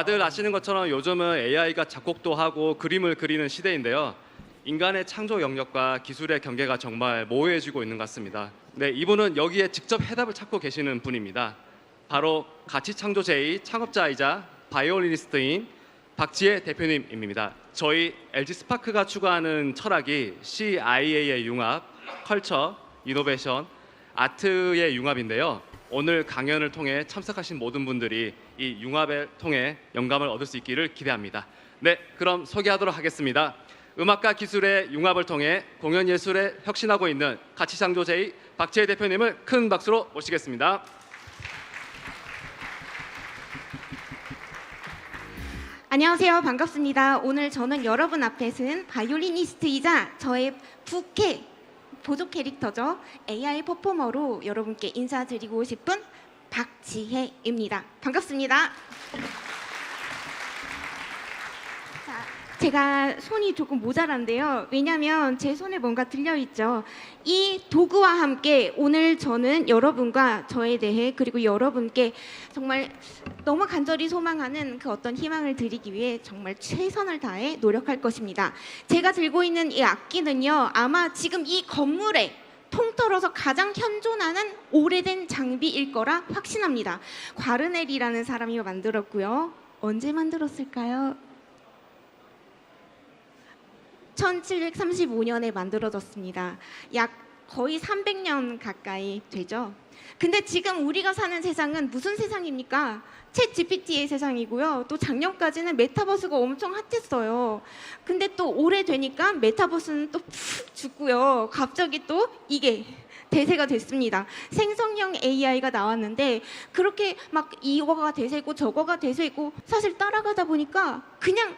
다들 아시는 것처럼 요즘은 AI가 작곡도 하고 그림을 그리는 시대인데요. 인간의 창조 영역과 기술의 경계가 정말 모호해지고 있는 것 같습니다. 네, 이분은 여기에 직접 해답을 찾고 계시는 분입니다. 바로 가치창조 제2 창업자이자 바이올리니스트인 박지혜 대표님입니다. 저희 LG 스파크가 추구하는 철학이 CIA의 융합, 컬처, 이노베이션, 아트의 융합인데요. 오늘 강연을 통해 참석하신 모든 분들이 이 융합을 통해 영감을 얻을 수 있기를 기대합니다. 네, 그럼 소개하도록 하겠습니다. 음악과 기술의 융합을 통해 공연 예술에 혁신하고 있는 가치창조 제2 박지혜 대표님을 큰 박수로 모시겠습니다. 안녕하세요. 반갑습니다. 오늘 저는 여러분 앞에 선 바이올리니스트이자 저의 부캐 보조 캐릭터죠. AI 퍼포머로 여러분께 인사드리고 싶은 박지혜입니다. 반갑습니다. 자, 제가 손이 조금 모자란데요. 왜냐하면 제 손에 뭔가 들려있죠. 이 도구와 함께 오늘 저는 여러분과 저에 대해 그리고 여러분께 정말 너무 간절히 소망하는 그 어떤 희망을 드리기 위해 정말 최선을 다해 노력할 것입니다. 제가 들고 있는 이 악기는요. 아마 지금 이 건물에 통틀어서 가장 현존하는 오래된 장비일 거라 확신합니다. 과르넬이라는 사람이 만들었고요. 언제 만들었을까요? 1735년에 만들어졌습니다. 약 거의 300년 가까이 되죠. 근데 지금 우리가 사는 세상은 무슨 세상입니까? 챗 GPT의 세상이고요. 또 작년까지는 메타버스가 엄청 핫했어요. 근데 또 오래되니까 메타버스는 또 푹 죽고요. 갑자기 또 이게 대세가 됐습니다. 생성형 AI가 나왔는데 그렇게 막 이거가 대세고 저거가 대세고 사실 따라가다 보니까 그냥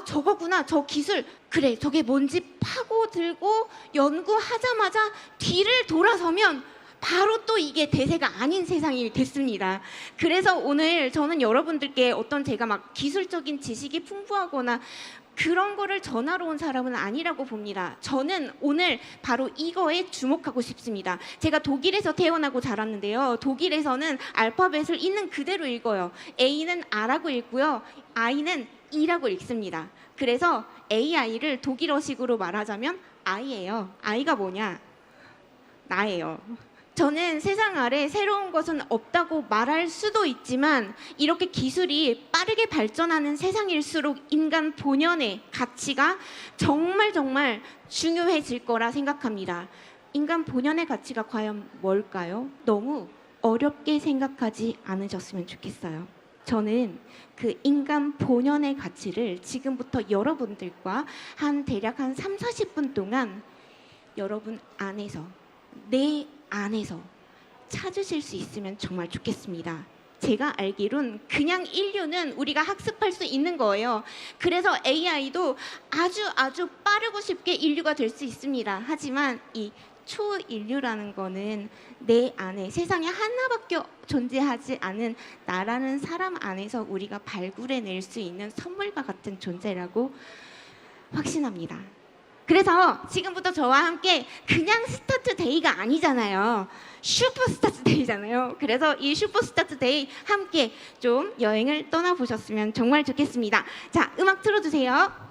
저거구나, 저 기술, 그래, 저게 뭔지 파고들고 연구하자마자 뒤를 돌아서면 바로 또 이게 대세가 아닌 세상이 됐습니다. 그래서 오늘 저는 여러분들께 어떤 제가 막 기술적인 지식이 풍부하거나 그런 거를 전하러 온 사람은 아니라고 봅니다. 저는 오늘 바로 이거에 주목하고 싶습니다. 제가 독일에서 태어나고 자랐는데요. 독일에서는 알파벳을 있는 그대로 읽어요. A는 R라고 읽고요. I는 E라고 읽습니다. 그래서 AI를 독일어식으로 말하자면 I예요. I가 뭐냐? 나예요. 저는 세상 아래 새로운 것은 없다고 말할 수도 있지만 이렇게 기술이 빠르게 발전하는 세상일수록 인간 본연의 가치가 정말 중요해질 거라 생각합니다. 인간 본연의 가치가 과연 뭘까요? 너무 어렵게 생각하지 않으셨으면 좋겠어요. 저는 그 인간 본연의 가치를 지금부터 여러분들과 대략 한 3, 40분 동안 여러분 안에서 내 안에서 찾으실 수 있으면 정말 좋겠습니다. 제가 알기론 그냥 인류는 우리가 학습할 수 있는 거예요. 그래서 AI도 아주 빠르고 쉽게 인류가 될 수 있습니다. 하지만 이 초인류라는 거는 내 안에 세상에 하나밖에 존재하지 않은 나라는 사람 안에서 우리가 발굴해낼 수 있는 선물과 같은 존재라고 확신합니다. 그래서 지금부터 저와 함께 그냥 스타트 데이가 아니잖아요. 슈퍼 스타트 데이잖아요. 그래서 이 슈퍼 스타트 데이 함께 좀 여행을 떠나보셨으면 정말 좋겠습니다. 자, 음악 틀어주세요.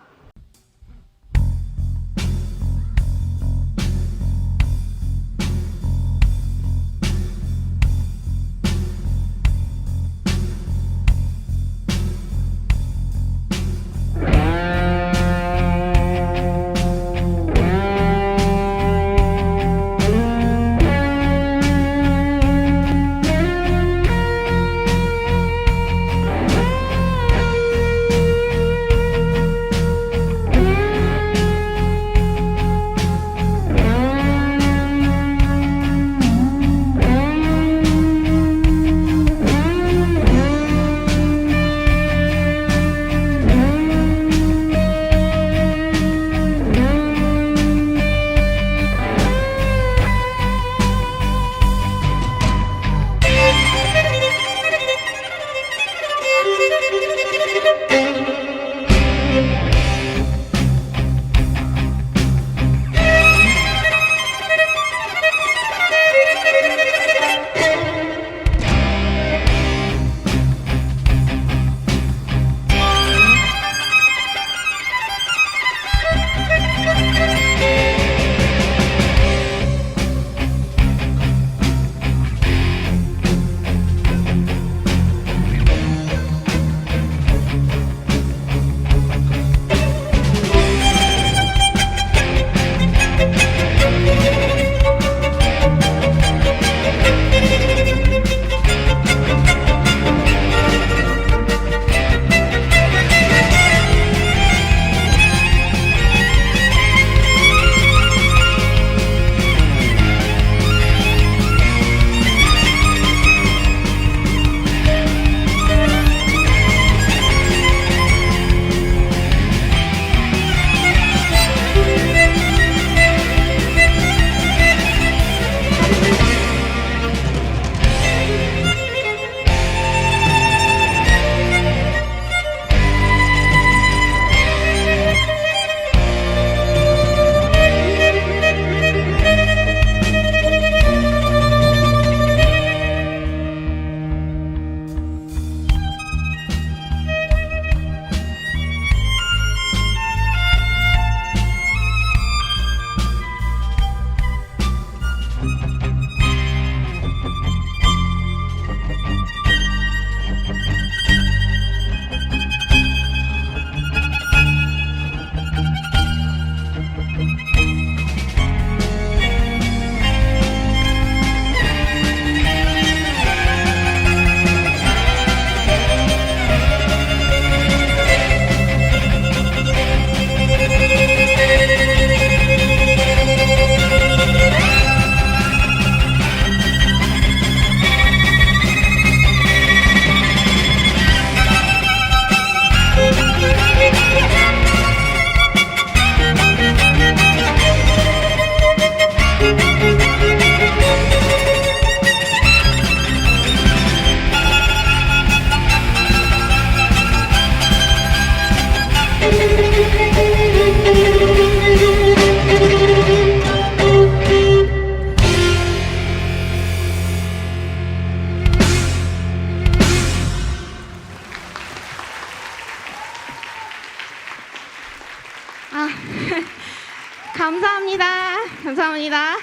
감사합니다.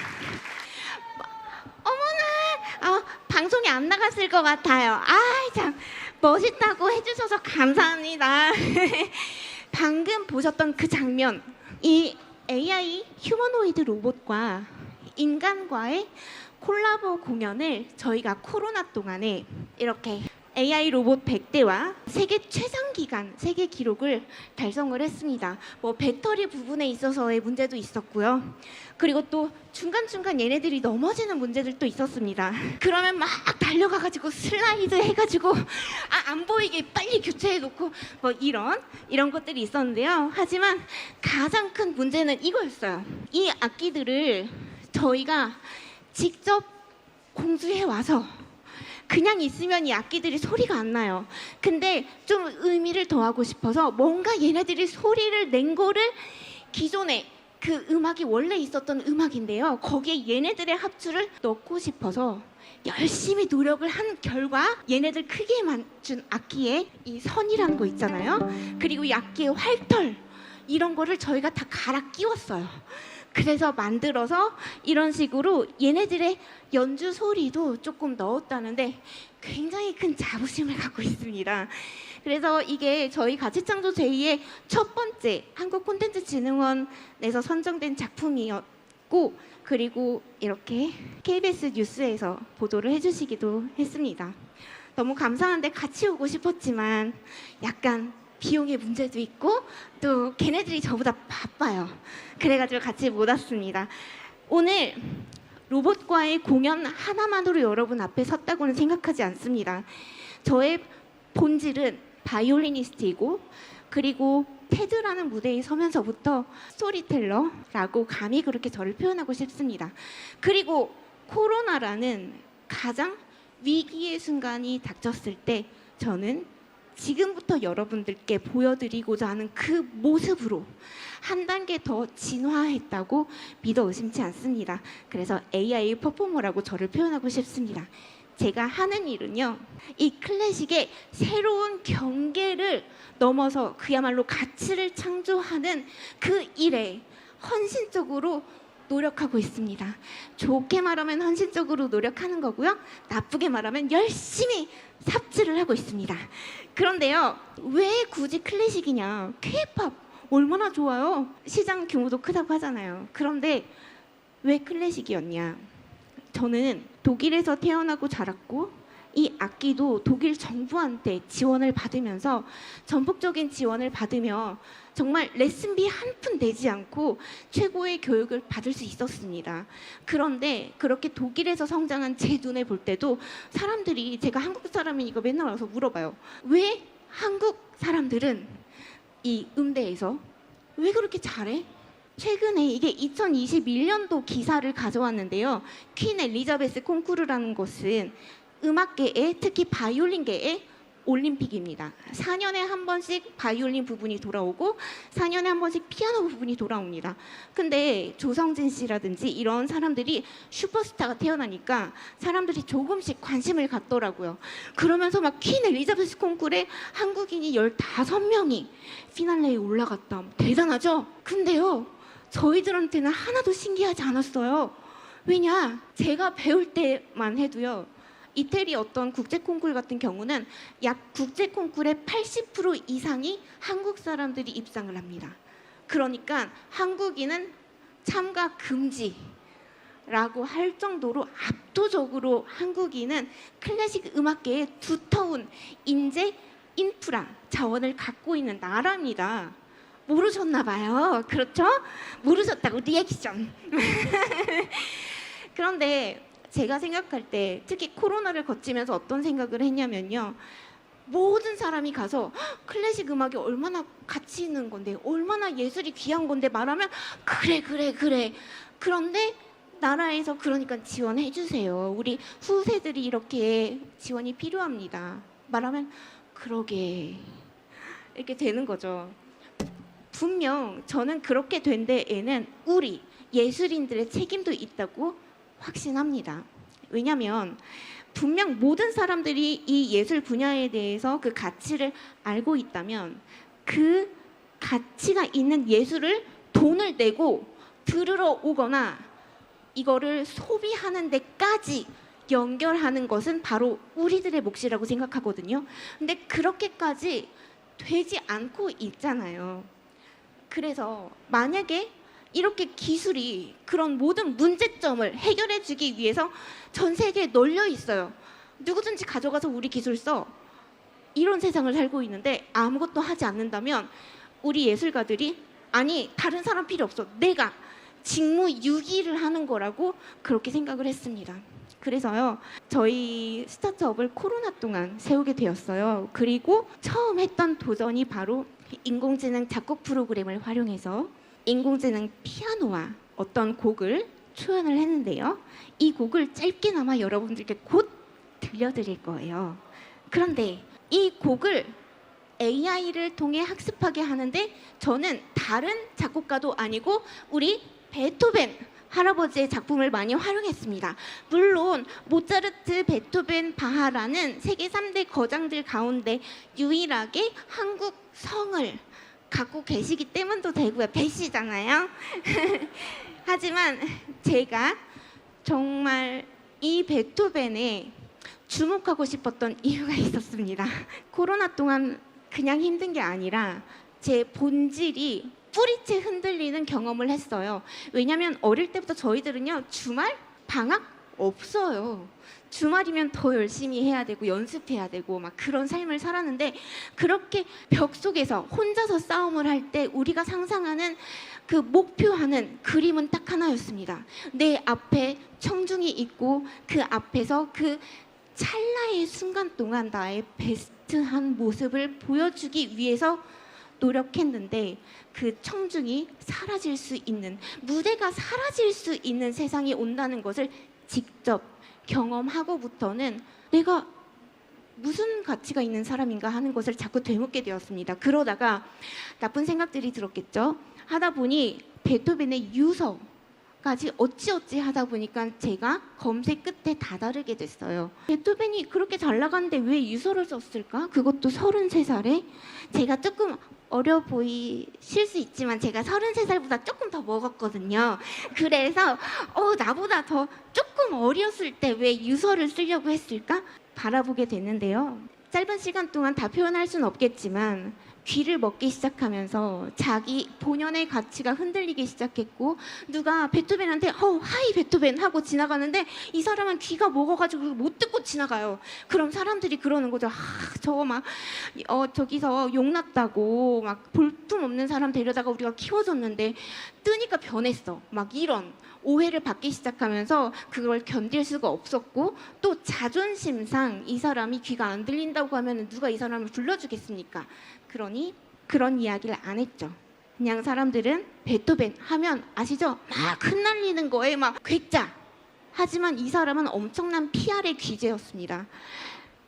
어머나, 방송이 안 나갔을 것 같아요. 참 멋있다고 해주셔서 감사합니다. 방금 보셨던 그 장면, 이 AI 휴머노이드 로봇과 인간과의 콜라보 공연을 저희가 코로나 동안에 이렇게 AI 로봇 100대와 세계 최장 기간 세계 기록을 달성을 했습니다. 뭐 배터리 부분에 있어서의 문제도 있었고요. 그리고 또 중간중간 얘네들이 넘어지는 문제들도 있었습니다. 그러면 막 달려가가지고 슬라이드 해가지고 안 보이게 빨리 교체해 놓고 뭐 이런 것들이 있었는데요. 하지만 가장 큰 문제는 이거였어요. 이 악기들을 저희가 직접 공수해 와서 그냥 있으면 이 악기들이 소리가 안 나요. 근데 좀 의미를 더하고 싶어서 뭔가 얘네들이 소리를 낸 거를 기존에 그 음악이 원래 있었던 음악인데요. 거기에 얘네들의 합주를 넣고 싶어서 열심히 노력을 한 결과 얘네들 크게 맞춘 악기에 이 선이라는 거 있잖아요. 그리고 이 악기의 활털 이런 거를 저희가 다 갈아 끼웠어요. 그래서 만들어서 이런 식으로 얘네들의 연주 소리도 조금 넣었다는데 굉장히 큰 자부심을 갖고 있습니다. 그래서 이게 저희 가치창조 제2의 첫 번째 한국콘텐츠진흥원에서 선정된 작품이었고, 그리고 이렇게 KBS 뉴스에서 보도를 해주시기도 했습니다. 너무 감사한데 같이 오고 싶었지만 약간 비용의 문제도 있고 또 걔네들이 저보다 바빠요. 그래가지고 같이 못 왔습니다. 오늘 로봇과의 공연 하나만으로 여러분 앞에 섰다고는 생각하지 않습니다. 저의 본질은 바이올리니스트이고, 그리고 테드라는 무대에 서면서부터 스토리텔러라고 감히 그렇게 저를 표현하고 싶습니다. 그리고 코로나라는 가장 위기의 순간이 닥쳤을 때 저는 지금부터 여러분들께 보여드리고자 하는 그 모습으로 한 단계 더 진화했다고 믿어 의심치 않습니다. 그래서 AI 퍼포머라고 저를 표현하고 싶습니다. 제가 하는 일은요, 이 클래식의 새로운 경계를 넘어서 그야말로 가치를 창조하는 그 일에 헌신적으로 노력하고 있습니다. 좋게 말하면 헌신적으로 노력하는 거고요. 나쁘게 말하면 열심히 삽질을 하고 있습니다. 그런데요, 왜 굳이 클래식이냐? K-팝 얼마나 좋아요. 시장 규모도 크다고 하잖아요. 그런데 왜 클래식이었냐? 저는 독일에서 태어나고 자랐고 이 악기도 독일 정부한테 지원을 받으면서 전폭적인 지원을 받으며 정말 레슨비 한 푼 내지 않고 최고의 교육을 받을 수 있었습니다. 그런데 그렇게 독일에서 성장한 제 눈에 볼 때도 사람들이, 제가 한국 사람이니까 맨날 와서 물어봐요. 왜 한국 사람들은 이 음대에서 왜 그렇게 잘해? 최근에 이게 2021년도 기사를 가져왔는데요. 퀸 엘리자베스 콩쿠르라는 것은 음악계에, 특히 바이올린계에 올림픽입니다. 4년에 한 번씩 바이올린 부분이 돌아오고 4년에 한 번씩 피아노 부분이 돌아옵니다. 근데 조성진 씨라든지 이런 사람들이 슈퍼스타가 태어나니까 사람들이 조금씩 관심을 갖더라고요. 그러면서 막 퀸 엘리자베스 콩쿠르에 한국인이 15명이 피날레에 올라갔다. 대단하죠? 근데요, 저희들한테는 하나도 신기하지 않았어요. 왜냐? 제가 배울 때만 해도요, 이태리 어떤 국제 콩쿨 같은 경우는 약 국제 콩쿨의 80% 이상이 한국 사람들이 입상을 합니다. 그러니까 한국인은 참가 금지라고 할 정도로 압도적으로 한국인은 클래식 음악계의 두터운 인재, 인프라, 자원을 갖고 있는 나라입니다. 모르셨나 봐요. 그렇죠? 모르셨다고 리액션. 그런데 제가 생각할 때 특히 코로나를 거치면서 어떤 생각을 했냐면요, 모든 사람이 가서 클래식 음악이 얼마나 가치 있는 건데, 얼마나 예술이 귀한 건데 말하면 그래. 그런데 나라에서 그러니까 지원해 주세요. 우리 후세들이 이렇게 지원이 필요합니다. 말하면 그러게 이렇게 되는 거죠. 분명 저는 그렇게 된 데에는 우리 예술인들의 책임도 있다고 확신합니다. 왜냐하면 분명 모든 사람들이 이 예술 분야에 대해서 그 가치를 알고 있다면 그 가치가 있는 예술을 돈을 내고 들으러 오거나 이거를 소비하는 데까지 연결하는 것은 바로 우리들의 몫이라고 생각하거든요. 근데 그렇게까지 되지 않고 있잖아요. 그래서 만약에 이렇게 기술이 그런 모든 문제점을 해결해 주기 위해서 전 세계에 널려 있어요. 누구든지 가져가서 우리 기술 써. 이런 세상을 살고 있는데 아무것도 하지 않는다면 우리 예술가들이 아니 다른 사람 필요 없어. 내가 직무유기를 하는 거라고 그렇게 생각을 했습니다. 그래서요 저희 스타트업을 코로나 동안 세우게 되었어요. 그리고 처음 했던 도전이 바로 인공지능 작곡 프로그램을 활용해서 인공지능 피아노와 어떤 곡을 초연을 했는데요. 이 곡을 짧게나마 여러분들께 곧 들려드릴 거예요. 그런데 이 곡을 AI를 통해 학습하게 하는데 저는 다른 작곡가도 아니고 우리 베토벤 할아버지의 작품을 많이 활용했습니다. 물론 모차르트, 베토벤, 바하라는 세계 3대 거장들 가운데 유일하게 한국 성을 갖고 계시기 때문도 되고요. 배시잖아요. 하지만 제가 정말 이 베토벤에 주목하고 싶었던 이유가 있었습니다. 코로나 동안 그냥 힘든 게 아니라 제 본질이 뿌리째 흔들리는 경험을 했어요. 왜냐하면 어릴 때부터 저희들은요 주말 방학 없어요. 주말이면 더 열심히 해야 되고 연습해야 되고 막 그런 삶을 살았는데 그렇게 벽 속에서 혼자서 싸움을 할 때 우리가 상상하는 그 목표하는 그림은 딱 하나였습니다. 내 앞에 청중이 있고 그 앞에서 그 찰나의 순간 동안 나의 베스트한 모습을 보여주기 위해서 노력했는데 그 청중이 사라질 수 있는 무대가 사라질 수 있는 세상이 온다는 것을 직접 경험하고부터는 내가 무슨 가치가 있는 사람인가 하는 것을 자꾸 되묻게 되었습니다. 그러다가 나쁜 생각들이 들었겠죠. 하다 보니 베토벤의 유서까지 어찌어찌 하다 보니까 제가 검색 끝에 다다르게 됐어요. 베토벤이 그렇게 잘 나갔는데 왜 유서를 썼을까? 그것도 33살에 제가 조금 어려 보이실 수 있지만 제가 33살보다 조금 더 먹었거든요. 그래서 나보다 더 조금 어렸을 때 왜 유서를 쓰려고 했을까? 바라보게 됐는데요. 짧은 시간 동안 다 표현할 수는 없겠지만 귀를 먹기 시작하면서 자기 본연의 가치가 흔들리기 시작했고 누가 베토벤한테 하이 베토벤 하고 지나가는데 이 사람은 귀가 먹어가지고 못 듣고 지나가요. 그럼 사람들이 그러는 거죠. 저거 막 저기서 용났다고 막 볼품없는 사람 데려다가 우리가 키워줬는데 뜨니까 변했어. 막 이런 오해를 받기 시작하면서 그걸 견딜 수가 없었고 또 자존심상 이 사람이 귀가 안 들린다고 하면 누가 이 사람을 불러주겠습니까? 그러니 그런 이야기를 안 했죠. 그냥 사람들은 베토벤 하면 아시죠? 막 흩날리는 거에 막 괴짜. 하지만 이 사람은 엄청난 PR의 귀재였습니다.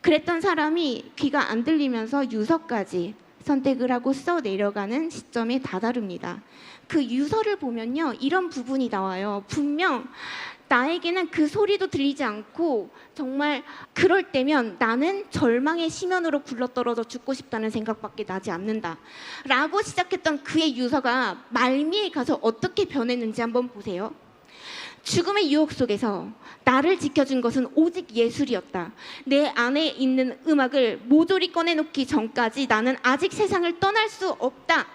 그랬던 사람이 귀가 안 들리면서 유서까지 선택을 하고 써 내려가는 시점에 다다릅니다. 그 유서를 보면요 이런 부분이 나와요. 분명 나에게는 그 소리도 들리지 않고 정말 그럴 때면 나는 절망의 심연으로 굴러떨어져 죽고 싶다는 생각밖에 나지 않는다 라고 시작했던 그의 유서가 말미에 가서 어떻게 변했는지 한번 보세요. 죽음의 유혹 속에서 나를 지켜준 것은 오직 예술이었다. 내 안에 있는 음악을 모조리 꺼내놓기 전까지 나는 아직 세상을 떠날 수 없다.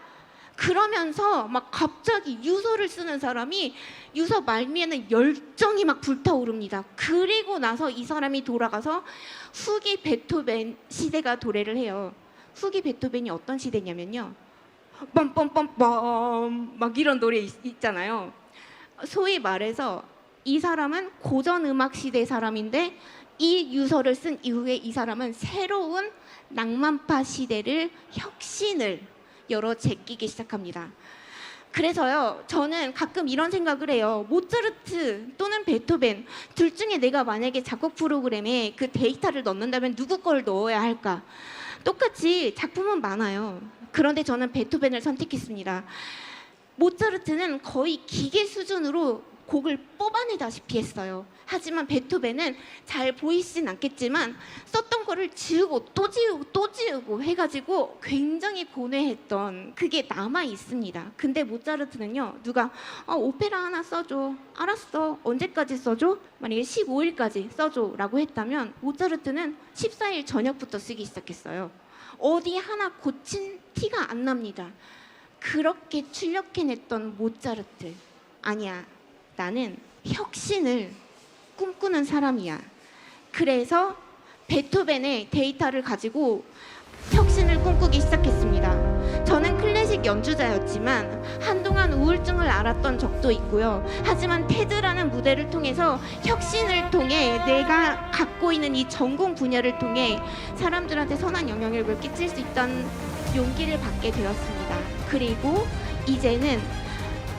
그러면서 막 갑자기 유서를 쓰는 사람이 유서 말미에는 열정이 막 불타오릅니다. 그리고 나서 이 사람이 돌아가서 후기 베토벤 시대가 도래를 해요. 후기 베토벤이 어떤 시대냐면요. 빰빰빰빰 막 이런 노래 있잖아요. 소위 말해서 이 사람은 고전 음악 시대 사람인데 이 유서를 쓴 이후에 이 사람은 새로운 낭만파 시대를 혁신을 열어 제끼기 시작합니다. 그래서요 저는 가끔 이런 생각을 해요. 모차르트 또는 베토벤 둘 중에 내가 만약에 작곡 프로그램에 그 데이터를 넣는다면 누구 걸 넣어야 할까? 똑같이 작품은 많아요. 그런데 저는 베토벤을 선택했습니다. 모차르트는 거의 기계 수준으로 곡을 뽑아내다시피 했어요. 하지만 베토벤은 잘 보이진 않겠지만 썼던 거를 지우고 또 지우고 또 지우고 해가지고 굉장히 고뇌했던 그게 남아 있습니다. 근데 모차르트는요, 누가 오페라 하나 써줘, 알았어, 언제까지 써줘? 만약에 15일까지 써줘라고 했다면 모차르트는 14일 저녁부터 쓰기 시작했어요. 어디 하나 고친 티가 안 납니다. 그렇게 출력해냈던 모차르트, 아니야, 나는 혁신을 꿈꾸는 사람이야. 그래서 베토벤의 데이터를 가지고 혁신을 꿈꾸기 시작했습니다. 저는 클래식 연주자였지만 한동안 우울증을 앓았던 적도 있고요. 하지만 테드라는 무대를 통해서 혁신을 통해 내가 갖고 있는 이 전공 분야를 통해 사람들한테 선한 영향력을 끼칠 수 있다는 용기를 받게 되었습니다. 그리고 이제는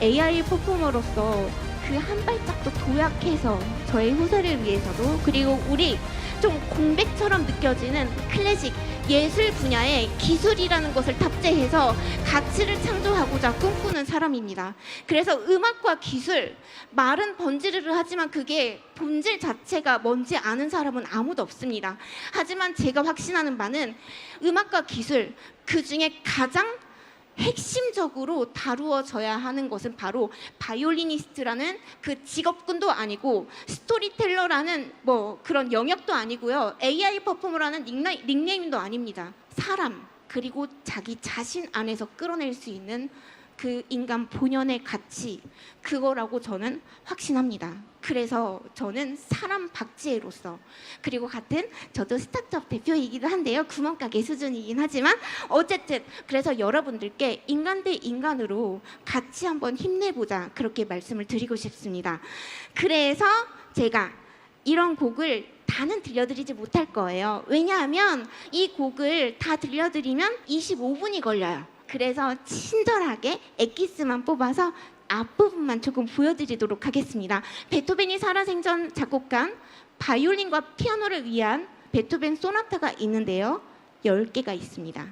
AI 퍼포머로서 그 한 발짝도 도약해서 저의 후세를 위해서도, 그리고 우리 좀 공백처럼 느껴지는 클래식 예술 분야에 기술이라는 것을 탑재해서 가치를 창조하고자 꿈꾸는 사람입니다. 그래서 음악과 기술, 말은 번지르르 하지만 그게 본질 자체가 뭔지 아는 사람은 아무도 없습니다. 하지만 제가 확신하는 바는 음악과 기술, 그 중에 가장 핵심적으로 다루어져야 하는 것은 바로 바이올리니스트라는 그 직업군도 아니고 스토리텔러라는 뭐 그런 영역도 아니고요. AI 퍼포머라는 닉네임도 아닙니다. 사람, 그리고 자기 자신 안에서 끌어낼 수 있는 그 인간 본연의 가치, 그거라고 저는 확신합니다. 그래서 저는 사람 박지혜로서, 그리고 같은 저도 스타트업 대표이기도 한데요. 구멍가게 수준이긴 하지만 어쨌든 그래서 여러분들께 인간 대 인간으로 같이 한번 힘내보자, 그렇게 말씀을 드리고 싶습니다. 그래서 제가 이런 곡을 다는 들려드리지 못할 거예요. 왜냐하면 이 곡을 다 들려드리면 25분이 걸려요. 그래서 친절하게 엑기스만 뽑아서 앞부분만 조금 보여드리도록 하겠습니다. 베토벤이 살아생전 작곡한 바이올린과 피아노를 위한 베토벤 소나타가 있는데요. 10개가 있습니다.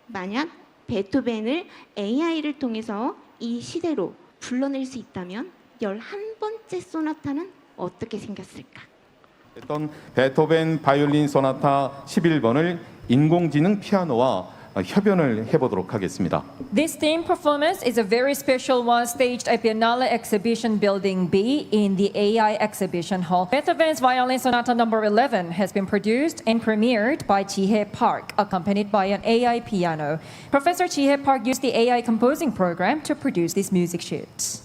만약 베토벤을 AI를 통해서 이 시대로 불러낼 수 있다면 11번째 소나타는 어떻게 생겼을까? 했던 베토벤 바이올린 소나타 11번을 인공지능 피아노와 협연을 해보도록 하겠습니다. This theme performance is a very special one staged at Biennale Exhibition Building B in the AI Exhibition Hall. Beethoven's Violin Sonata No. 11 has been produced and premiered by Ji-Hae Park, accompanied by an AI piano. Professor Ji-Hae Park used the AI composing program to produce these music sheets.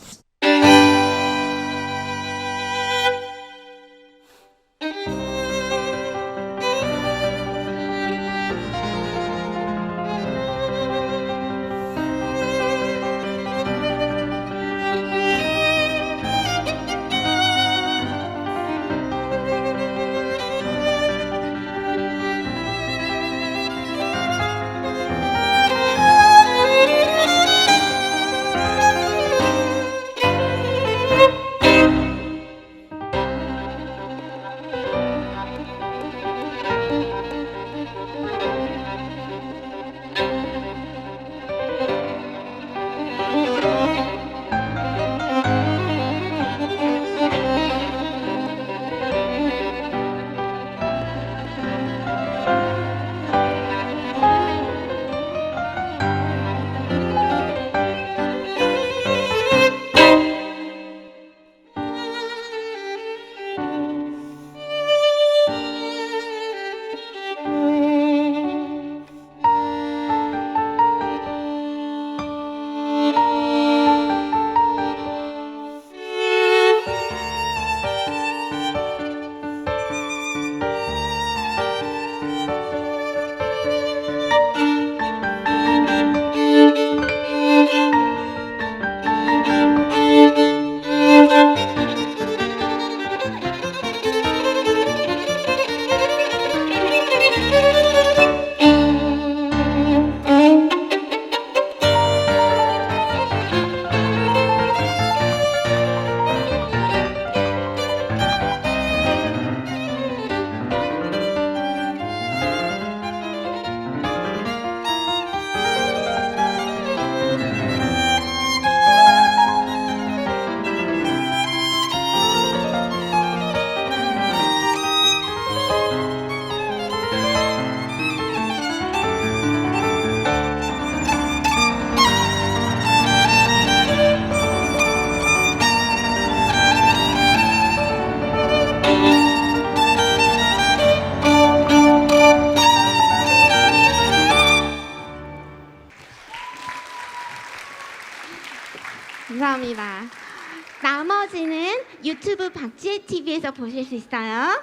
GTV에서 보실 수 있어요.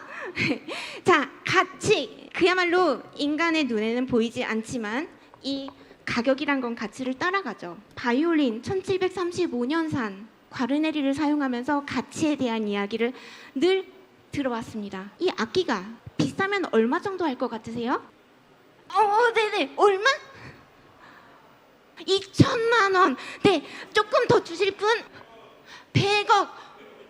자, 가치. 그야말로 인간의 눈에는 보이지 않지만 이 가격이란 건 가치를 따라가죠. 바이올린 1735년산 과르네리를 사용하면서 가치에 대한 이야기를 늘 들어왔습니다. 이 악기가 비싸면 얼마 정도 할 것 같으세요? 네네. 얼마? 2천만 원. 네, 조금 더 주실 분? 100억,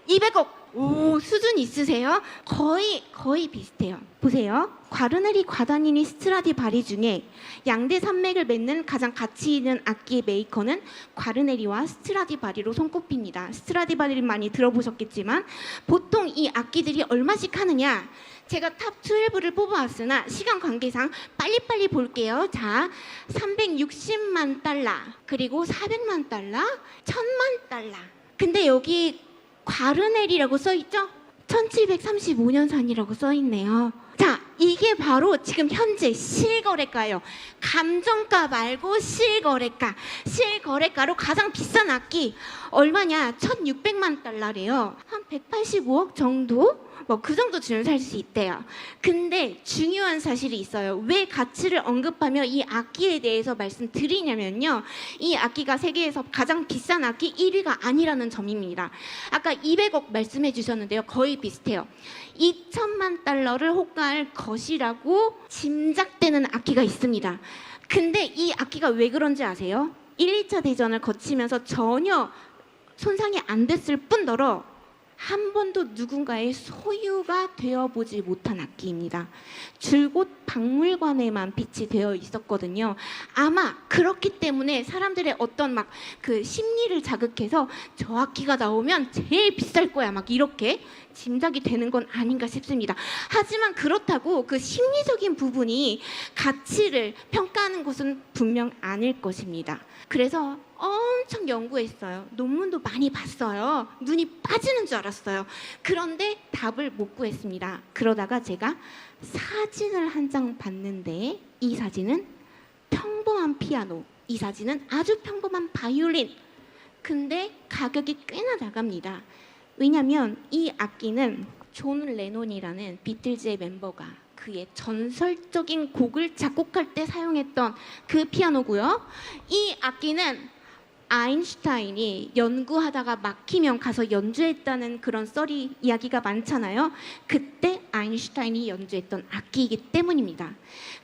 200억. 오, 수준 있으세요? 거의 비슷해요. 보세요. 과르네리 과다니니 스트라디바리 중에 양대 산맥을 맺는 가장 가치 있는 악기 메이커는 과르네리와 스트라디바리로 손꼽힙니다. 스트라디바리를 많이 들어보셨겠지만 보통 이 악기들이 얼마씩 하느냐? 제가 탑 12를 뽑아왔으나 시간 관계상 빨리빨리 볼게요. 자, 360만 달러, 그리고 400만 달러, 1000만 달러. 근데 여기 과르네리라고 써있죠? 1735년산이라고 써있네요. 자, 이게 바로 지금 현재 실거래가예요. 감정가 말고 실거래가. 실거래가로 가장 비싼 악기 얼마냐? 1600만 달러래요. 한 185억 정도? 뭐 그 정도 주면 살 수 있대요. 근데 중요한 사실이 있어요. 왜 가치를 언급하며 이 악기에 대해서 말씀드리냐면요. 이 악기가 세계에서 가장 비싼 악기 1위가 아니라는 점입니다. 아까 200억 말씀해 주셨는데요. 거의 비슷해요. 2천만 달러를 호가할 것이라고 짐작되는 악기가 있습니다. 근데 이 악기가 왜 그런지 아세요? 1, 2차 대전을 거치면서 전혀 손상이 안 됐을 뿐더러 한 번도 누군가의 소유가 되어보지 못한 악기입니다. 줄곧 박물관에만 비치되어 있었거든요. 아마 그렇기 때문에 사람들의 어떤 막 그 심리를 자극해서 저 악기가 나오면 제일 비쌀 거야 막 이렇게 짐작이 되는 건 아닌가 싶습니다. 하지만 그렇다고 그 심리적인 부분이 가치를 평가하는 것은 분명 아닐 것입니다. 그래서 엄청 연구했어요. 논문도 많이 봤어요. 눈이 빠지는 줄 알았어요. 그런데 답을 못 구했습니다. 그러다가 제가 사진을 한 장 봤는데 이 사진은 평범한 피아노, 이 사진은 아주 평범한 바이올린. 근데 가격이 꽤나 나갑니다. 왜냐하면 이 악기는 존 레논이라는 비틀즈의 멤버가 그의 전설적인 곡을 작곡할 때 사용했던 그 피아노고요. 이 악기는 아인슈타인이 연구하다가 막히면 가서 연주했다는 그런 썰이 이야기가 많잖아요. 그때 아인슈타인이 연주했던 악기이기 때문입니다.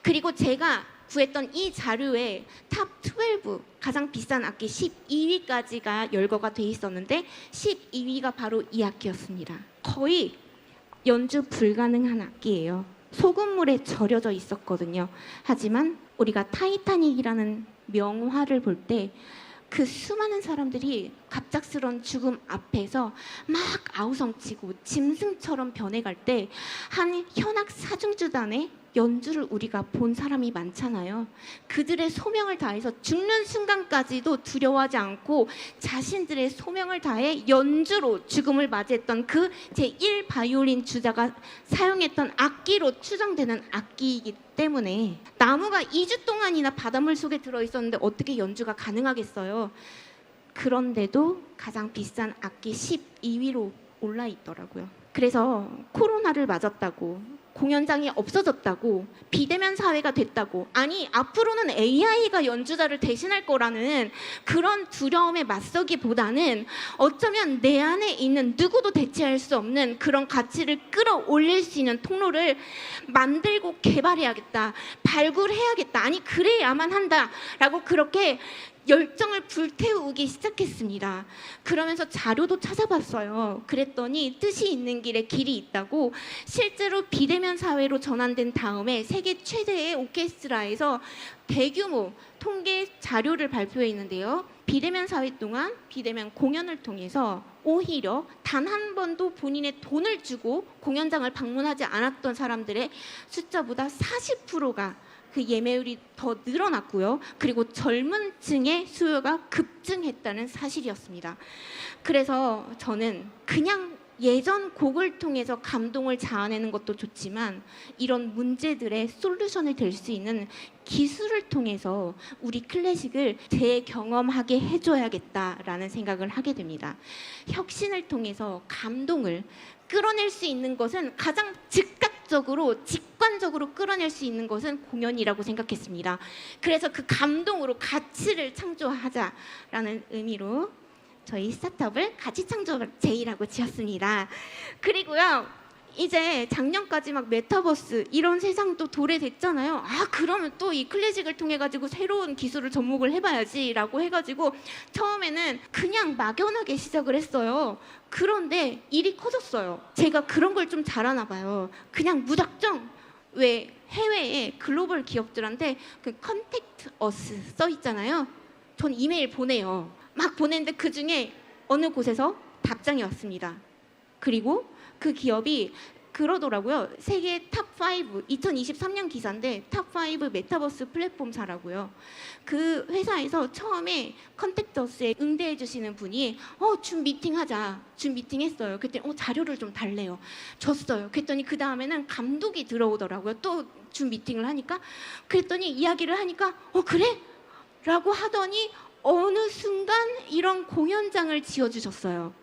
그리고 제가 구했던 이 자료에 탑 12 가장 비싼 악기 12위까지가 열거가 돼 있었는데 12위가 바로 이 악기였습니다. 거의 연주 불가능한 악기예요. 소금물에 절여져 있었거든요. 하지만 우리가 타이타닉이라는 명화를 볼 때 그 수많은 사람들이 갑작스런 죽음 앞에서 막 아우성치고 짐승처럼 변해갈 때 한 현악 사중주단의 연주를 우리가 본 사람이 많잖아요. 그들의 소명을 다해서 죽는 순간까지도 두려워하지 않고 자신들의 소명을 다해 연주로 죽음을 맞이했던 그 제1 바이올린 주자가 사용했던 악기로 추정되는 악기이기 때문에 나무가 2주 동안이나 바닷물 속에 들어있었는데 어떻게 연주가 가능하겠어요? 그런데도 가장 비싼 악기 12위로 올라 있더라고요. 그래서 코로나를 맞았다고, 공연장이 없어졌다고, 비대면 사회가 됐다고, 아니 앞으로는 AI가 연주자를 대신할 거라는 그런 두려움에 맞서기보다는 어쩌면 내 안에 있는 누구도 대체할 수 없는 그런 가치를 끌어올릴 수 있는 통로를 만들고 개발해야겠다, 발굴해야겠다, 아니 그래야만 한다라고 그렇게 열정을 불태우기 시작했습니다. 그러면서 자료도 찾아봤어요. 그랬더니 뜻이 있는 길에 길이 있다고, 실제로 비대면 사회로 전환된 다음에 세계 최대의 오케스트라에서 대규모 통계 자료를 발표해 있는데요. 비대면 사회 동안 비대면 공연을 통해서 오히려 단 한 번도 본인의 돈을 주고 공연장을 방문하지 않았던 사람들의 숫자보다 40%가 그 예매율이 더 늘어났고요. 그리고 젊은 층의 수요가 급증했다는 사실이었습니다. 그래서 저는 그냥 예전 곡을 통해서 감동을 자아내는 것도 좋지만 이런 문제들의 솔루션이 될 수 있는 기술을 통해서 우리 클래식을 재경험하게 해줘야겠다라는 생각을 하게 됩니다. 혁신을 통해서 감동을, 끌어낼 수 있는 것은 가장 즉각적으로 직관적으로 끌어낼 수 있는 것은 공연이라고 생각했습니다. 그래서 그 감동으로 가치를 창조하자라는 의미로 저희 스타트업을 가치 창조 제이라고 지었습니다. 그리고요. 이제 작년까지 막 메타버스 이런 세상도 도래됐잖아요. 아 그러면 또 이 클래식을 통해 가지고 새로운 기술을 접목을 해봐야지라고 해가지고 처음에는 그냥 막연하게 시작을 했어요. 그런데 일이 커졌어요. 제가 그런 걸 좀 잘하나 봐요. 그냥 무작정 왜 해외에 글로벌 기업들한테 그 컨택트 어스 써 있잖아요. 전 이메일 보내요. 막 보냈는데 그 중에 어느 곳에서 답장이 왔습니다. 그리고 그 기업이 그러더라고요. 세계 탑5 2023년 기사인데 탑5 메타버스 플랫폼사라고요. 그 회사에서 처음에 컨택터스에 응대해 주시는 분이 줌 미팅하자. 줌 미팅했어요. 그랬더니 자료를 좀 달래요. 줬어요. 그랬더니 그 다음에는 감독이 들어오더라고요. 또 줌 미팅을 하니까 그랬더니 이야기를 하니까 그래? 라고 하더니 어느 순간 이런 공연장을 지어주셨어요.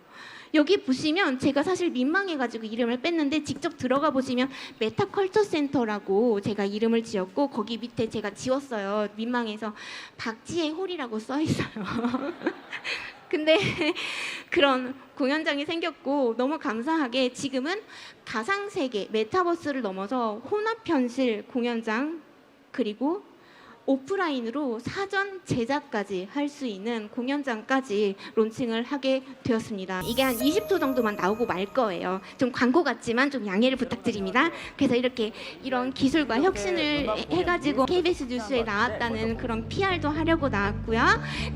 여기 보시면 제가 사실 민망해가지고 이름을 뺐는데 직접 들어가 보시면 메타컬처 센터라고 제가 이름을 지었고 거기 밑에 제가 지웠어요. 민망해서 박지혜 홀이라고 써 있어요. 근데 그런 공연장이 생겼고 너무 감사하게 지금은 가상세계 메타버스를 넘어서 혼합현실 공연장 그리고 오프라인으로 사전 제작까지 할 수 있는 공연장까지 론칭을 하게 되었습니다. 이게 한 20초 정도만 나오고 말 거예요. 좀 광고 같지만 좀 양해를 부탁드립니다. 그래서 이렇게 이런 기술과 혁신을 해가지고 KBS 뉴스에 나왔다는 그런 PR도 하려고 나왔고요.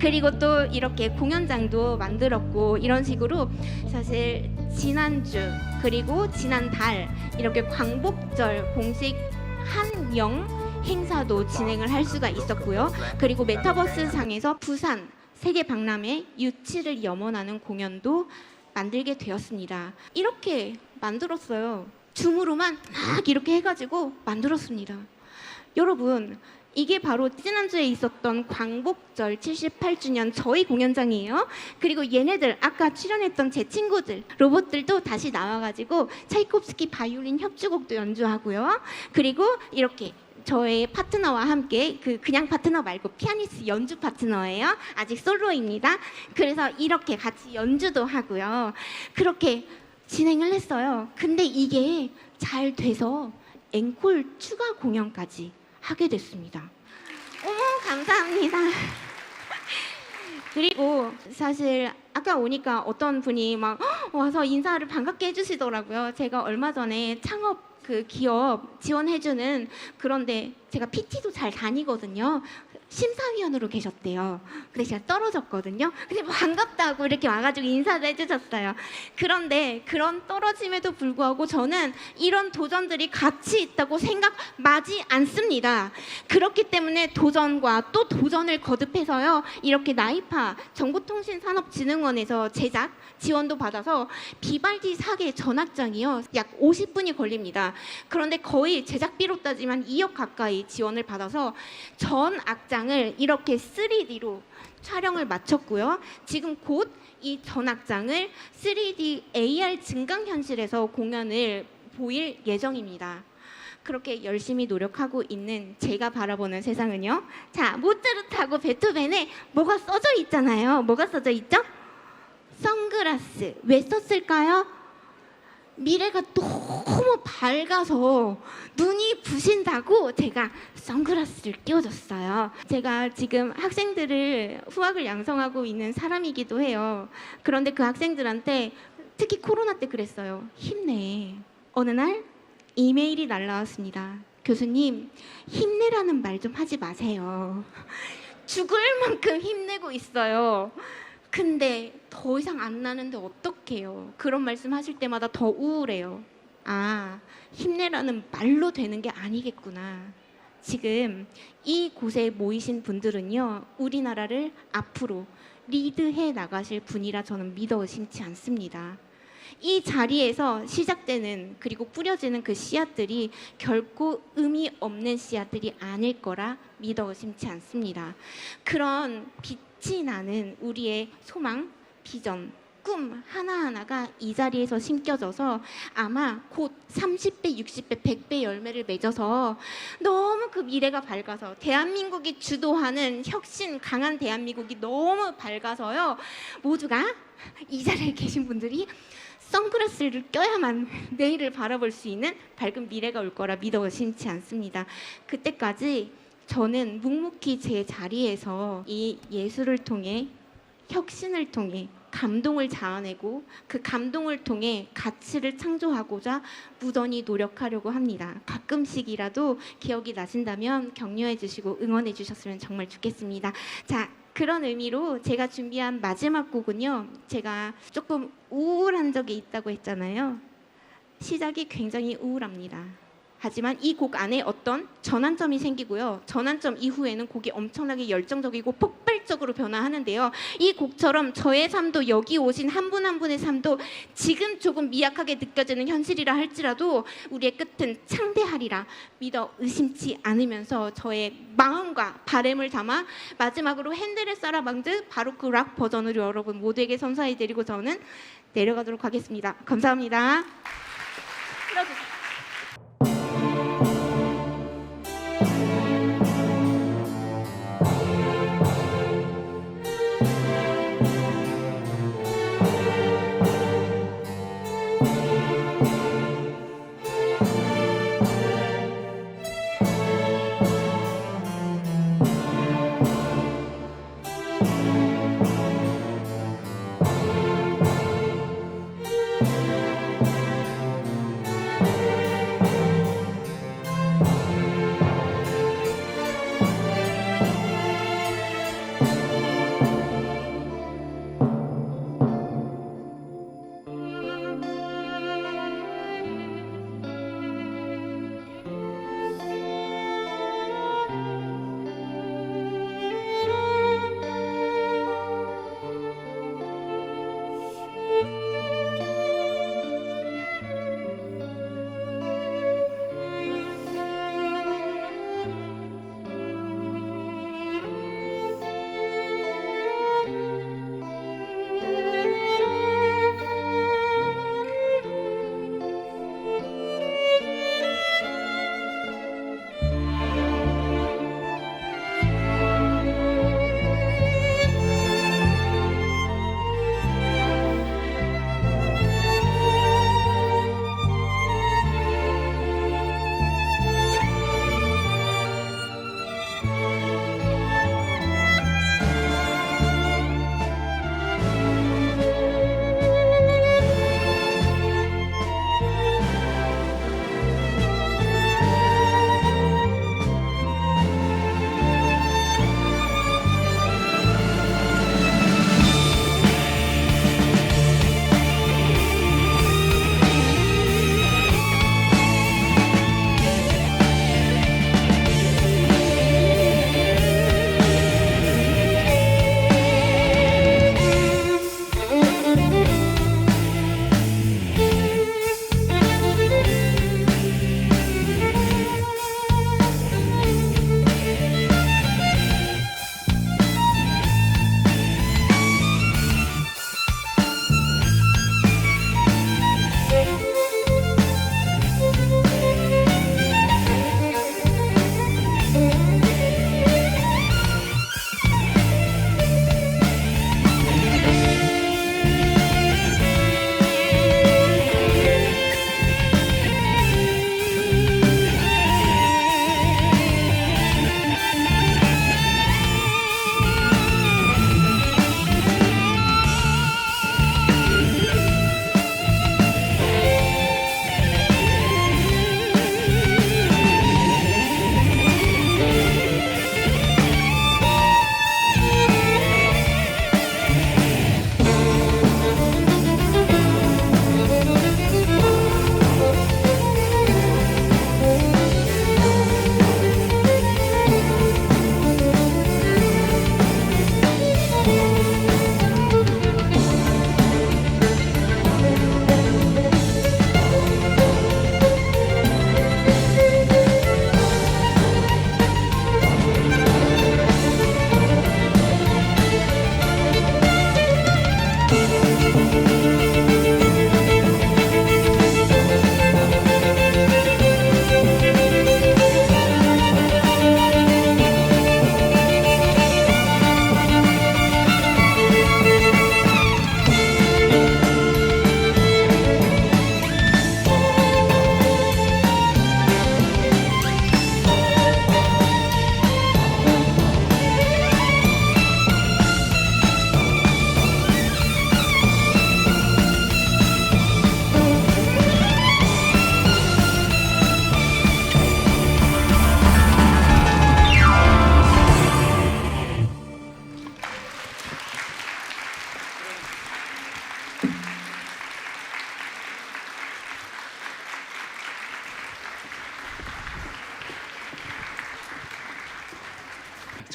그리고 또 이렇게 공연장도 만들었고 이런 식으로 사실 지난주 그리고 지난달 이렇게 광복절 공식 한영 행사도 진행을 할 수가 있었고요. 그리고 메타버스 상에서 부산 세계 박람회 유치를 염원하는 공연도 만들게 되었습니다. 이렇게 만들었어요. 줌으로만 막 이렇게 해가지고 만들었습니다. 여러분 이게 바로 지난주에 있었던 광복절 78주년 저희 공연장이에요. 그리고 얘네들 아까 출연했던 제 친구들 로봇들도 다시 나와가지고 차이콥스키 바이올린 협주곡도 연주하고요. 그리고 이렇게 저의 파트너와 함께 그냥 파트너 말고 피아니스트 연주 파트너예요. 아직 솔로입니다. 그래서 이렇게 같이 연주도 하고요. 그렇게 진행을 했어요. 근데 이게 잘 돼서 앵콜 추가 공연까지 하게 됐습니다. 어머 감사합니다. 그리고 사실 아까 오니까 어떤 분이 막 와서 인사를 반갑게 해주시더라고요. 제가 얼마 전에 창업 그 기업 지원해주는 그런데 제가 PT도 잘 다니거든요. 심사위원으로 계셨대요. 근데 제가 떨어졌거든요. 근데 반갑다고 이렇게 와가지고 인사도 해주셨어요. 그런데 그런 떨어짐에도 불구하고 저는 이런 도전들이 가치 있다고 생각하지 않습니다. 그렇기 때문에 도전과 또 도전을 거듭해서요. 이렇게 나이파 정보통신산업진흥원에서 제작 지원도 받아서 비발디 사계 전악장이요. 약 50분이 걸립니다. 그런데 거의 제작비로 따지면 2억 가까이 지원을 받아서 전 악장을 이렇게 3D로 촬영을 마쳤고요. 지금 곧 이 전악장을 3D AR 증강현실에서 공연을 보일 예정입니다. 그렇게 열심히 노력하고 있는 제가 바라보는 세상은요. 자, 모차르트하고 베토벤에 뭐가 써져 있잖아요. 뭐가 써져 있죠? 선글라스. 왜 썼을까요? 미래가 너무 밝아서 눈이 부신다고 제가 선글라스를 끼워줬어요. 제가 지금 학생들을 후학을 양성하고 있는 사람이기도 해요. 그런데 그 학생들한테 특히 코로나 때 그랬어요. 힘내. 어느 날 이메일이 날라왔습니다. 교수님, 힘내라는 말 좀 하지 마세요. 죽을 만큼 힘내고 있어요. 근데 더 이상 안 나는데 어떡해요. 그런 말씀 하실 때마다 더 우울해요. 아, 힘내라는 말로 되는 게 아니겠구나. 지금 이곳에 모이신 분들은요, 우리나라를 앞으로 리드해 나가실 분이라 저는 믿어 의심치 않습니다. 이 자리에서 시작되는 그리고 뿌려지는 그 씨앗들이 결코 의미 없는 씨앗들이 아닐 거라 믿어 의심치 않습니다. 그런 빛이 나는 우리의 소망, 비전, 꿈 하나하나가 이 자리에서 심겨져서 아마 곧 30배, 60배, 100배 열매를 맺어서 너무 그 미래가 밝아서 대한민국이 주도하는 혁신 강한 대한민국이 너무 밝아서요. 모두가 이 자리에 계신 분들이 선글라스를 껴야만 내일을 바라볼 수 있는 밝은 미래가 올 거라 믿어 의심치 않습니다. 그때까지 저는 묵묵히 제 자리에서 이 예술을 통해 혁신을 통해 감동을 자아내고 그 감동을 통해 가치를 창조하고자 무던히 노력하려고 합니다. 가끔씩이라도 기억이 나신다면 격려해 주시고 응원해 주셨으면 정말 좋겠습니다. 자, 그런 의미로 제가 준비한 마지막 곡은요. 제가 조금 우울한 적이 있다고 했잖아요. 시작이 굉장히 우울합니다. 하지만 이 곡 안에 어떤 전환점이 생기고요. 전환점 이후에는 곡이 엄청나게 열정적이고 폭발적으로 변화하는데요. 이 곡처럼 저의 삶도 여기 오신 한 분 한 분의 삶도 지금 조금 미약하게 느껴지는 현실이라 할지라도 우리의 끝은 창대하리라 믿어 의심치 않으면서 저의 마음과 바램을 담아 마지막으로 핸델의 사라방드 바로크 락 버전으로 여러분 모두에게 선사해드리고 저는 내려가도록 하겠습니다. 감사합니다. 들어주세요.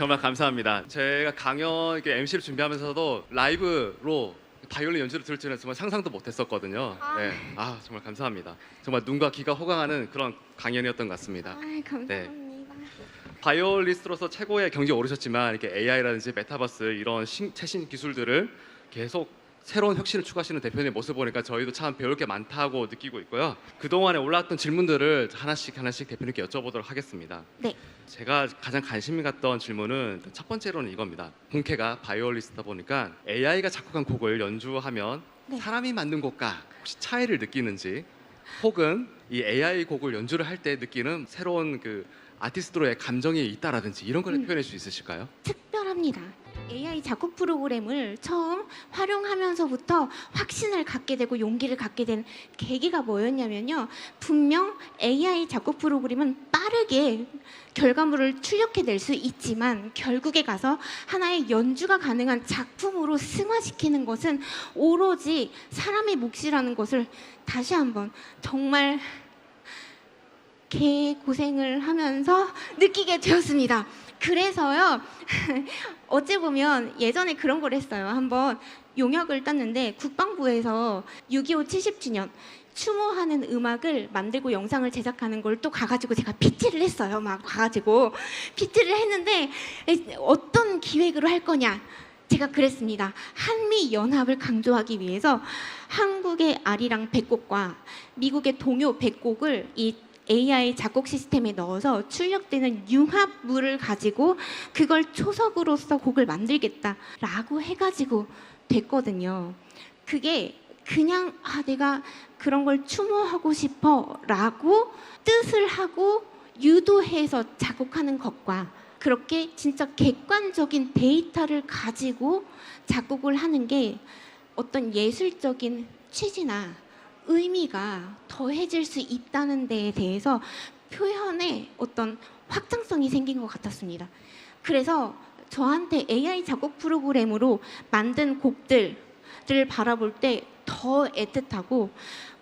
정말 감사합니다. 제가 강연 이렇게 MC를 준비하면서도 라이브로 바이올린 연주를 들을 줄은 정말 상상도 못했었거든요. 네, 정말 감사합니다. 정말 눈과 귀가 호강하는 그런 강연이었던 것 같습니다. 감사합니다. 바이올리스트로서 최고의 경지에 오르셨지만 이렇게 AI라든지 메타버스 이런 최신 기술들을 계속 새로운 혁신을 추구하시는 대표님의 모습 보니까 저희도 참 배울 게 많다고 느끼고 있고요. 그동안에 올라왔던 질문들을 하나씩 대표님께 여쭤보도록 하겠습니다. 네. 제가 가장 관심이 갔던 질문은 첫 번째로는 이겁니다. 본캐가 바이올리스트다 보니까 AI가 작곡한 곡을 연주하면 네. 사람이 만든 곡과 혹시 차이를 느끼는지, 혹은 이 AI 곡을 연주를 할 때 느끼는 새로운 그 아티스트로의 감정이 있다라든지 이런 걸 표현할 수 있으실까요? 특별합니다. AI 작곡 프로그램을 처음 활용하면서부터 확신을 갖게 되고 용기를 갖게 된 계기가 뭐였냐면요. 분명 AI 작곡 프로그램은 빠르게 결과물을 출력해낼 수 있지만 결국에 가서 하나의 연주가 가능한 작품으로 승화시키는 것은 오로지 사람의 몫이라는 것을 다시 한번 정말 개고생을 하면서 느끼게 되었습니다. 그래서요. 어찌 보면 예전에 그런 걸 했어요. 한번 용역을 땄는데 국방부에서 6.25 70주년 추모하는 음악을 만들고 영상을 제작하는 걸 또 가가지고 제가 PT를 했어요. 막 가가지고 PT를 했는데 어떤 기획으로 할 거냐. 제가 그랬습니다. 한미 연합을 강조하기 위해서 한국의 아리랑 100곡과 미국의 동요 100곡을 이 AI 작곡 시스템에 넣어서 출력되는 융합물을 가지고 그걸 초석으로서 곡을 만들겠다라고 해가지고 됐거든요. 그게 그냥 내가 그런 걸 추모하고 싶어라고 뜻을 하고 유도해서 작곡하는 것과 그렇게 진짜 객관적인 데이터를 가지고 작곡을 하는 게 어떤 예술적인 취지나 의미가 더해질 수 있다는 데에 대해서 표현에 어떤 확장성이 생긴 것 같았습니다. 그래서 저한테 AI 작곡 프로그램으로 만든 곡들을 바라볼 때 더 애틋하고,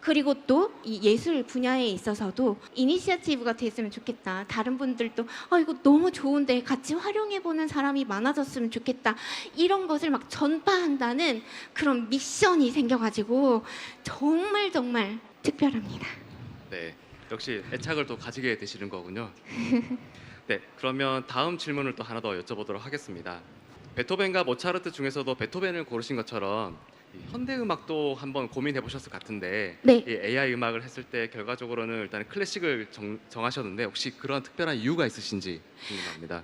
그리고 또 이 예술 분야에 있어서도 이니시어티브가 됐으면 좋겠다. 다른 분들도 이거 너무 좋은데 같이 활용해보는 사람이 많아졌으면 좋겠다. 이런 것을 막 전파한다는 그런 미션이 생겨가지고 정말 특별합니다. 네, 역시 애착을 또 가지게 되시는 거군요. 네, 그러면 다음 질문을 또 하나 더 여쭤보도록 하겠습니다. 베토벤과 모차르트 중에서도 베토벤을 고르신 것처럼 이 현대 음악도 한번 고민해 보셨을 것 같은데, 네. 이 AI 음악을 했을 때 결과적으로는 일단 클래식을 정하셨는데 혹시 그런 특별한 이유가 있으신지 궁금합니다.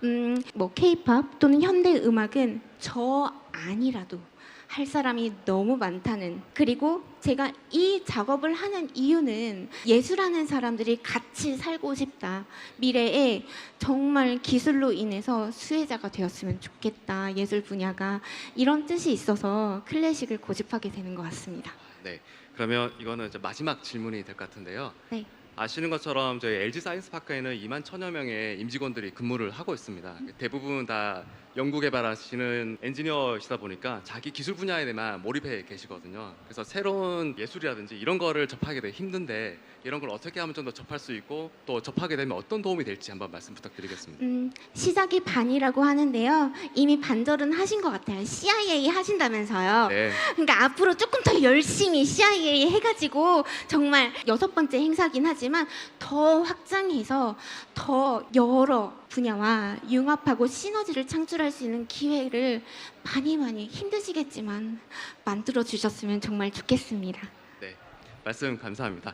뭐 K-팝 또는 현대 음악은 저 아니라도 할 사람이 너무 많다는, 그리고 제가 이 작업을 하는 이유는 예술하는 사람들이 같이 살고 싶다. 미래에 정말 기술로 인해서 수혜자가 되었으면 좋겠다. 예술 분야가 이런 뜻이 있어서 클래식을 고집하게 되는 것 같습니다. 네, 그러면 이거는 이제 마지막 질문이 될 것 같은데요. 네. 아시는 것처럼 저희 LG 사이언스파크에는 2만 1,000여 명의 임직원들이 근무를 하고 있습니다. 대부분 다 연구 개발하시는 엔지니어시다 보니까 자기 기술 분야에만 몰입해 계시거든요. 그래서 새로운 예술이라든지 이런 거를 접하게 되게 힘든데 이런 걸 어떻게 하면 좀 더 접할 수 있고 또 접하게 되면 어떤 도움이 될지 한번 말씀 부탁드리겠습니다. 시작이 반이라고 하는데요. 이미 반절은 하신 것 같아요. CIA 하신다면서요. 네. 그러니까 앞으로 조금 더 열심히 CIA 해가지고 정말 6번째 행사긴 하지만 더 확장해서 더 여러 분야와 융합하고 시너지를 창출할 수 있는 기회를 많이 힘드시겠지만 만들어 주셨으면 정말 좋겠습니다. 네, 말씀 감사합니다.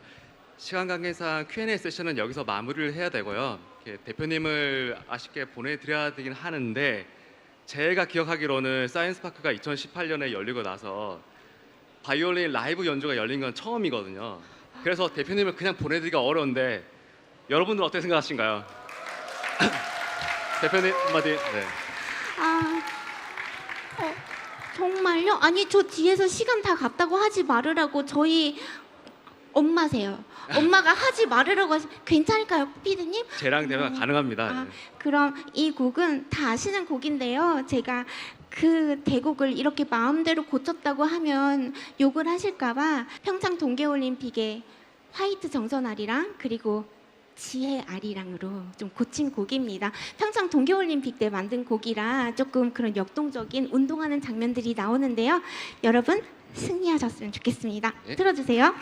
시간 관계상 Q&A 세션은 여기서 마무리를 해야 되고요. 이렇게 대표님을 아쉽게 보내드려야 되긴 하는데 제가 기억하기로는 사이언스파크가 2018년에 열리고 나서 바이올린 라이브 연주가 열린 건 처음이거든요. 그래서 대표님을 그냥 보내드리기가 어려운데 여러분들 어떻게 생각하신가요? 대표님 한마디. 네. 정말요? 아니 저 뒤에서 시간 다 갔다고 하지 말으라고 저희 엄마세요. 엄마가 하지 말으라고 괜찮을까요, 피디님? 제랑 대화 가능합니다. 네. 그럼 이 곡은 다 아시는 곡인데요. 제가 그 대곡을 이렇게 마음대로 고쳤다고 하면 욕을 하실까봐 평창 동계올림픽에 화이트 정선아리랑 그리고 지혜 아리랑으로 좀 고친 곡입니다. 평창 동계올림픽 때 만든 곡이라 조금 그런 역동적인 운동하는 장면들이 나오는데요. 여러분 승리하셨으면 좋겠습니다. 네. 들어주세요.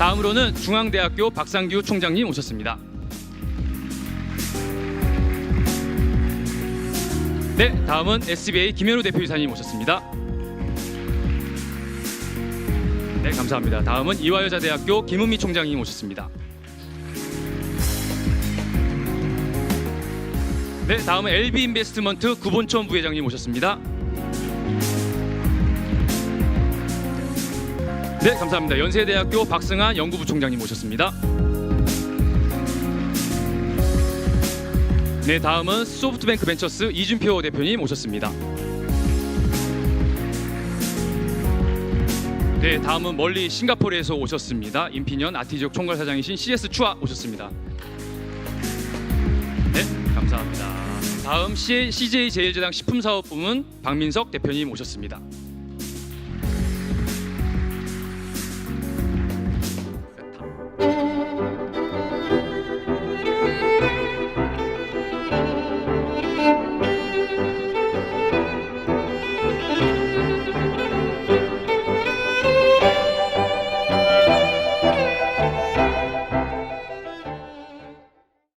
다음으로는 중앙대학교 박상규 총장님 오셨습니다. 네, 다음은 SBA 김현우 대표이사님 오셨습니다. 네, 감사합니다. 다음은 이화여자대학교 김은미 총장님 오셨습니다. 네, 다음은 LB인베스트먼트 구본천 부회장님 오셨습니다. 네, 감사합니다. 연세대학교 박승한 연구부총장님 오셨습니다. 네, 다음은 소프트뱅크 벤처스 이준표 대표님 오셨습니다. 네, 다음은 멀리 싱가포르에서 오셨습니다. 인피니언 아티지옥 총괄사장이신 CS 추아 오셨습니다. 네, 감사합니다. 다음 CJ 제일제당 식품사업부문 박민석 대표님 오셨습니다.